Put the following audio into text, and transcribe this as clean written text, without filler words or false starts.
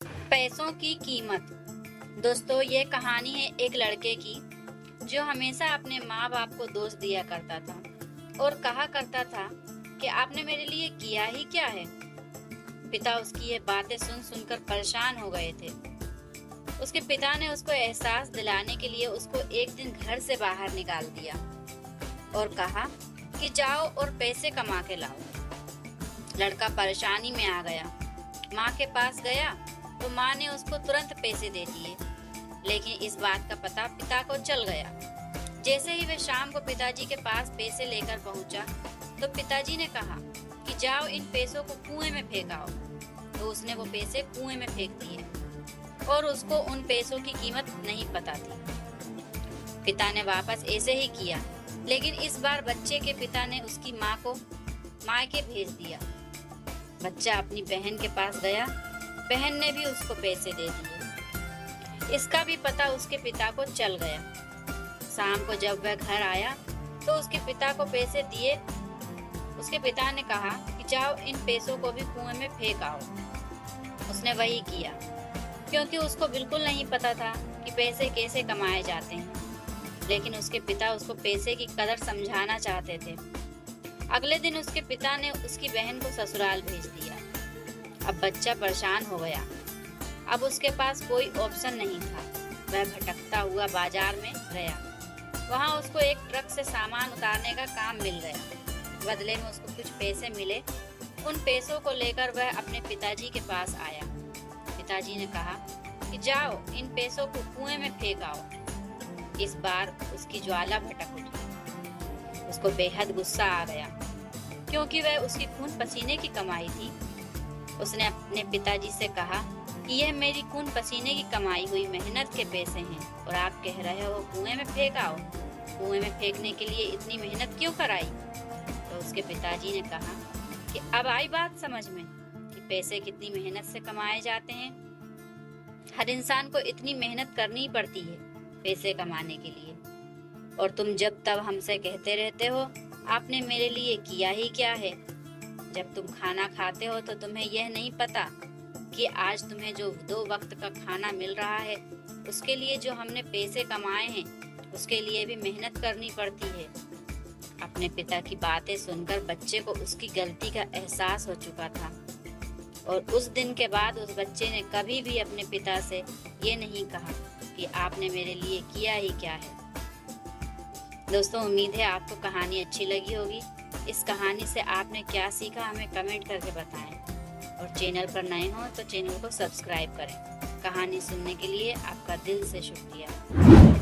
पैसों की कीमत। दोस्तों, ये कहानी है एक लड़के की जो हमेशा अपने माँ बाप को दोष दिया करता था और कहा करता था कि आपने मेरे लिए किया ही क्या है। पिता उसकी ये बातें सुन सुनकर परेशान हो गए थे। उसके पिता ने उसको एहसास दिलाने के लिए उसको एक दिन घर से बाहर निकाल दिया और कहा कि जाओ और पैसे कमा के लाओ। लड़का परेशानी में आ गया। माँ के पास गया तो माँ ने उसको तुरंत पैसे दे दिए, लेकिन इस बात का पता पिता को चल गया। जैसे ही वह शाम को पिताजी के पास पैसे लेकर पहुंचा तो पिताजी ने कहा कि जाओ इन पैसों को कुएं में फेंक आओ। तो उसने वो पैसे कुएं में फेंक दिए और उसको उन पैसों की कीमत नहीं पता थी। पिता ने वापस ऐसे ही किया, लेकिन इस बार बच्चे के पिता ने उसकी माँ को मायके भेज दिया। बच्चा अपनी बहन के पास गया, बहन ने भी उसको पैसे दे दिए। इसका भी पता उसके पिता को चल गया। शाम को जब वह घर आया तो उसके पिता को पैसे दिए। उसके पिता ने कहा कि जाओ इन पैसों को भी कुएं में फेंक आओ। उसने वही किया, क्योंकि उसको बिल्कुल नहीं पता था कि पैसे कैसे कमाए जाते हैं। लेकिन उसके पिता उसको पैसे की कदर समझाना चाहते थे। अगले दिन उसके पिता ने उसकी बहन को ससुराल भेज दिया। अब बच्चा परेशान हो गया। अब उसके पास कोई ऑप्शन नहीं था। वह भटकता हुआ बाजार में गया। वहां उसको एक ट्रक से सामान उतारने का काम मिल गया। बदले में उसको कुछ पैसे मिले। उन पैसों को लेकर वह अपने पिताजी के पास आया। पिताजी ने कहा कि जाओ इन पैसों को कुएं में फेंक आओ। इस बार उसकी ज्वाला भटक उठी। उसको बेहद गुस्सा आ गया, क्योंकि वह उसकी खून पसीने की कमाई थी। उसने अपने पिताजी से कहा कि यह मेरी खून पसीने की कमाई हुई मेहनत के पैसे हैं और आप कह रहे हो कुएं में फेंक आओ। कुएं में फेंकने के लिए इतनी मेहनत क्यों कराई? तो उसके पिताजी ने कहा कि अब आई बात समझ में कि पैसे कितनी मेहनत से कमाए जाते हैं। हर इंसान को इतनी मेहनत करनी पड़ती है पैसे कमाने के लिए, और तुम जब तब हमसे कहते रहते हो आपने मेरे लिए किया ही क्या है। जब तुम खाना खाते हो तो तुम्हें यह नहीं पता कि आज तुम्हें जो 2 वक्त का खाना मिल रहा है, उसके लिए जो हमने पैसे कमाए हैं उसके लिए भी मेहनत करनी पड़ती है। अपने पिता की बातें सुनकर बच्चे को उसकी गलती का एहसास हो चुका था, और उस दिन के बाद उस बच्चे ने कभी भी अपने पिता से ये नहीं कहा कि आपने मेरे लिए किया ही क्या है। दोस्तों, उम्मीद है आपको कहानी अच्छी लगी होगी। इस कहानी से आपने क्या सीखा हमें कमेंट करके बताएं, और चैनल पर नए हो तो चैनल को सब्सक्राइब करें। कहानी सुनने के लिए आपका दिल से शुक्रिया।